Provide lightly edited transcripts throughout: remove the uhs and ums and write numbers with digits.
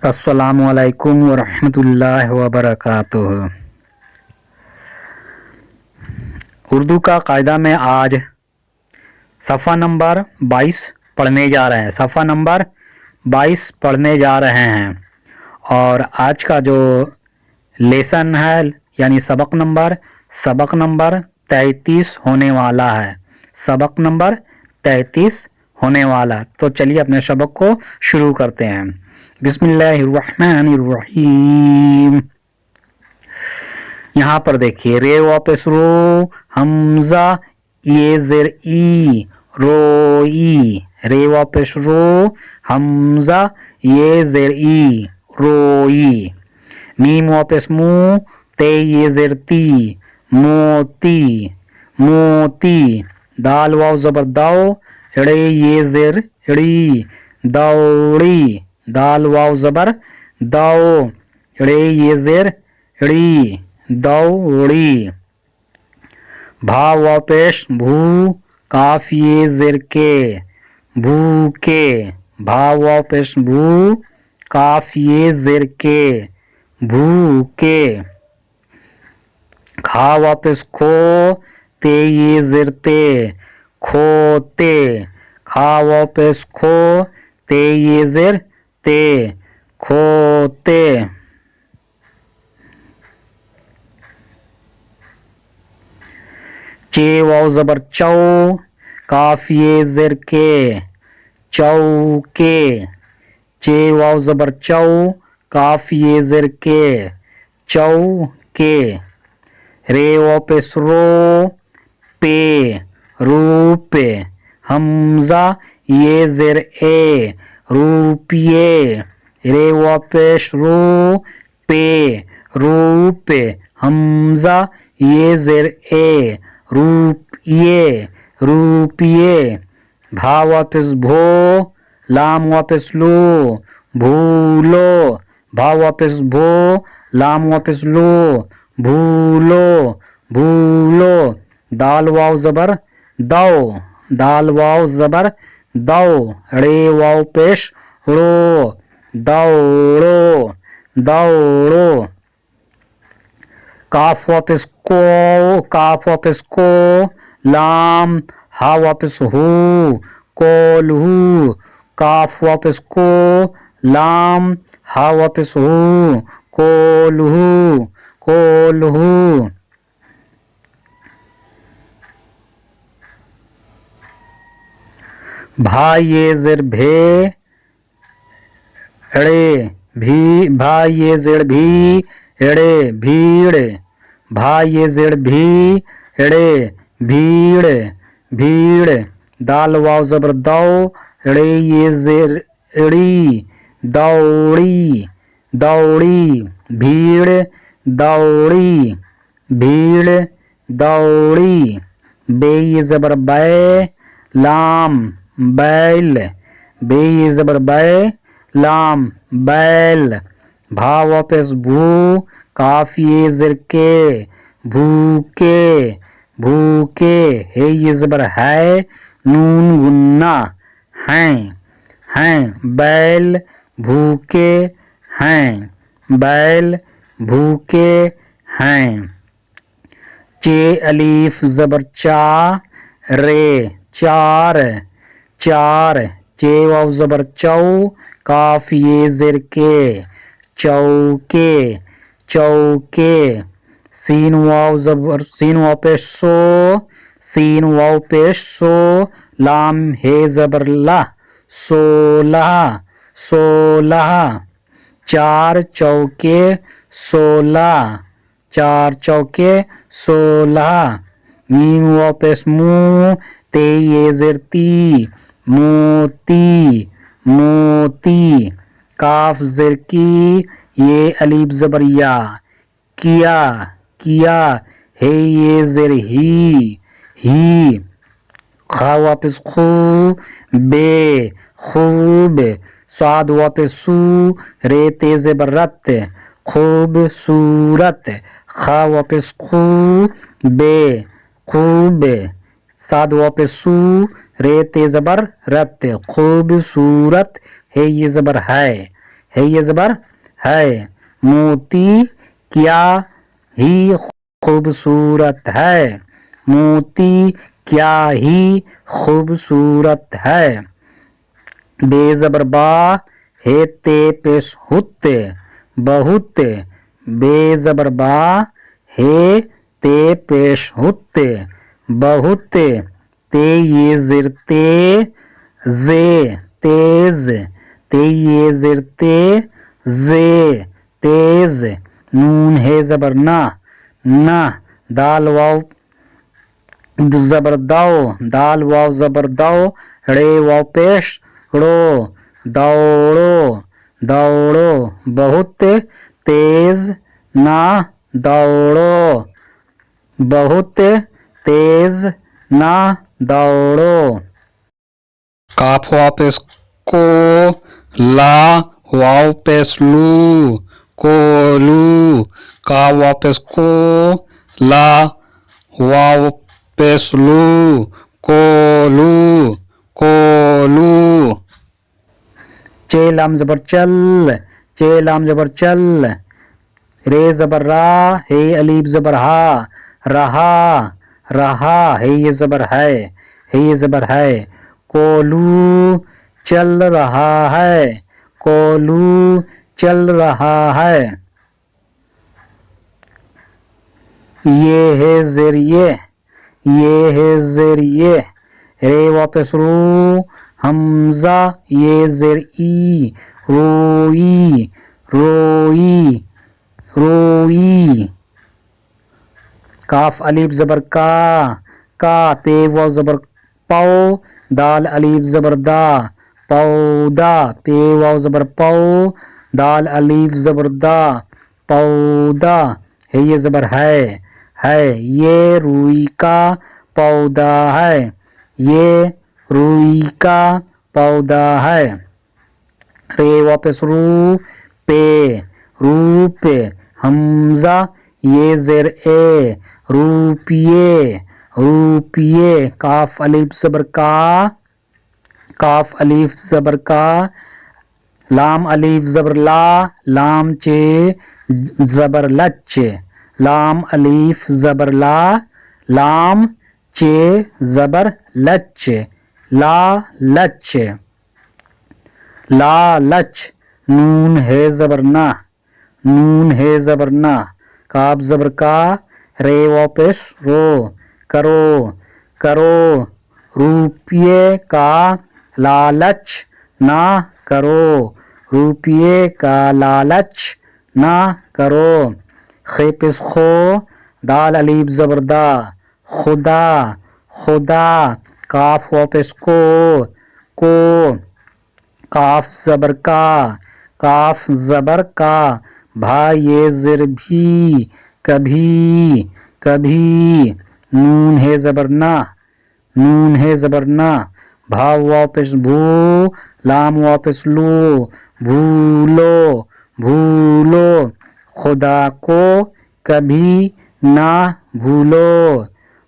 السلام علیکم ورحمۃ اللہ وبرکاتہ۔ اردو کا قاعدہ میں آج صفحہ نمبر 22 پڑھنے جا رہے ہیں پڑھنے جا رہے ہیں اور آج کا جو لیسن ہے یعنی سبق نمبر 33 ہونے والا ہے تو چلیے اپنے سبق کو شروع کرتے ہیں۔ بسم اللہ الرحمن الرحیم۔ یہاں پر دیکھیے رے واپس رو، حمزہ یہ زیر ای، روئی، رے واپس رو، حمزہ یہ زیر ای، روئی، میم واپس مو، تے یہ زیر تی، موتی، موتی، دال واو زبر دو، اڑے یہ زیر اڑی، دوڑی، دال واو زبر دو، اڑے یہ زیر اڑی، دوڑی، بھا واو پیش بھو، کاف یہ زیر کے، بھوکے، بھا واو پیش بھو، کاف یہ زیر کے، بھوکے، کھا واپس کھو، تے یہ زیر تے، کھوتے، کھا واپس کھو، تے یہ زیر تے، کھوتے، چے واو زبر چو، کاف یہ زیر کے، چوکے، چے واو زبر چو، کاف یہ زیر کے، چوکے، رے واپس رو، پے، روپے، حمزہ یہ زیر اے، روپیے، رے واپس رو، پے، روپے، حمزہ یہ زیر اے، روپیے، روپیے، بھا واپس بھو، لام واپس لو، بھولو، بھا واپس بھو، لام واپس لو، بھولو، بھولو، دال واو زبر دو، دال واو زبر دو، رے واو پیش رو، دوڑو، دوڑو، کاف واپس کو، کاف واپس کو، لام، ہا واپس ہو، کولہو، کاف واپس کو، لام، ہا واپس ہو، کولہو، کولہو، بھا یہ زیر بھے، اڑے، بھی، بھا یہ زیر بھی، اڑے، بھیڑ، بھا یہ زیر بھی، اڑے، بھیڑ، بھیڑ، دال واو زبر دو، اڑے یہ زیر اڑی، دوڑی، دوڑی، بھیڑ، دوڑی، بھیڑ، دوڑی، بے یہ زبر بے، لام، بیل، بے یہ زبر بے، لام، بیل، بھا واپس بھو، کاف یہ زیر کے، بھوکے، بھوکے، ہے یہ زبر ہے، نون گنہ، ہیں، ہیں، بیل، بھوکے ہیں، بیل، بھوکے ہیں، چے الف زبر چا، رے، چار، چار، چے واو زبر چو، کاف یہ زیر کے، چوکے، چوکے، سین واو زبر، سین واو پیش سو، سین واو پیش سو، لام ہے زبر لا، سولہ، سولہ، چار چوکے سولہ، چار چوکے سولہ، میم واو پیش مو، تے یہ زیر تی، موتی، موتی، کاف زیر کی، یہ الف زبر یا، کیا، کیا، ہے یہ زیر ہی، ہی، خا واپس خو، بے، خوب، صاد واپس سو، رے تے زبر رت، خوبصورت، خا واپس خو، بے، خوب، صاد واپس سو، رے تے زبر رت، خوبصورت، ہے یہ زبر ہے، ہے یہ زبر ہے. موتی کیا ہی خوبصورت ہے. موتی کیا ہی خوبصورت ہے. بے زبر با ہے تے پیش ہوتے بہت. بے زبر با ہے تے پیش ہوتے بہت. تے یہ زر تے زے تیز. تے یہ زر تے زے تیز. نون ہے زبر نا نہ. دال واو زبر دو دال واو زبر دو. ڑے واو پیش ڑو دوڑو دوڑو. بہت تیز نہ دوڑو بہت تیز نہ دوڑو. کاف واو پیش کو لا واو پیش لو کولو. کاف واو پیش کو لا واو پیش لو کولو کولو. چے لام زبر چل چے لام زبر چل. رے زبر را ہے الف زبر ہا رہا رہا. ہے یہ زبر ہے یہ زبر ہے. کولو چل رہا ہے کولو چل رہا ہے. یہ ہے ذریعے یہ ہے ذریعے. رے واپس رو حمزہ یہ زر ای روئی روئی روئی. کاف الف زبر کا پے واو زبر پو دال الف زبر دا پودا. پے واو زبر پو دال الف زبر دا پودا. ہے یہ زبر ہے یہ روئی کا پودا ہے یہ روئی کا پودا ہے. رے واپس رو پے روپے. حمزہ یہ زر اے روپیے روپیے. کاف الف زبر کاف الف زبر کا. لام الف زبر لا لام چے زبر لچ. لام الف زبر لا لام چے زبر لچ لا لچ لا لچ. نون ہے زبر نہ نون ہے زبر نہ. کاف زبر کا رے واپس رو کرو کرو. روپیے کا لالچ نہ کرو روپیے کا لالچ نہ کرو. خے پس خو دال الف زبر دا خدا خدا. کاف واپس کو کاف زبر کاف زبر کا. بھا یہ زر بھی کبھی کبھی. نون ہے زبر نہ نون ہے زبر نہ. بھا واپس بھو لام واپس لو بھولو بھولو. خدا کو کبھی نہ بھولو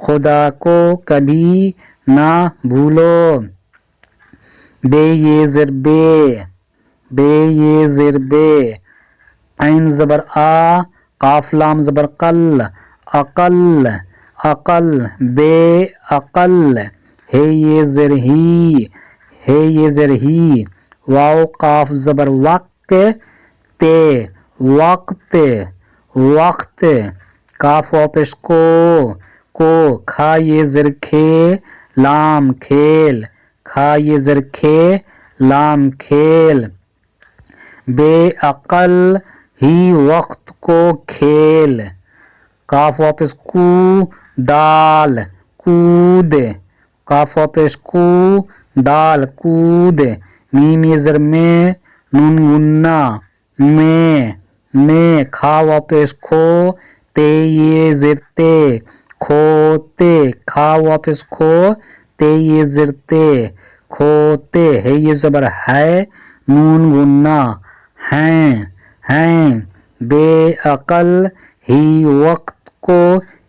خدا کو کبھی نہ بھولو. بے یہ زر بے یہ زر بے. عین زبر آ قاف لام زبر قل اقل عقل بے عقل. ہے یہ زر ہی واو قاف زبر وق تے وقت وقت. کاف واپس کو کھا یہ زر کھے لام کھیل کھا یہ زر کھے لام کھیل. بے عقل ہی وقت کو کھیل. کاف واپس کو دال کود کاف واپس کو دال کود. میم یہ زر میں نون گنا میں. کھا واپس کھو تے یہ زر تے کھوتے. کھا واپس کھو تے یہ زر تے کھوتے. ہے یہ زبر ہے نون گنا ہیں. بے عقل ہی وقت کو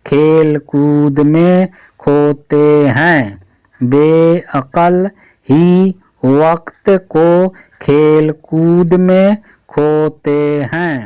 کھیل کود میں کھوتے ہیں. بے عقل ہی وقت کو کھیل کود میں کھوتے ہیں.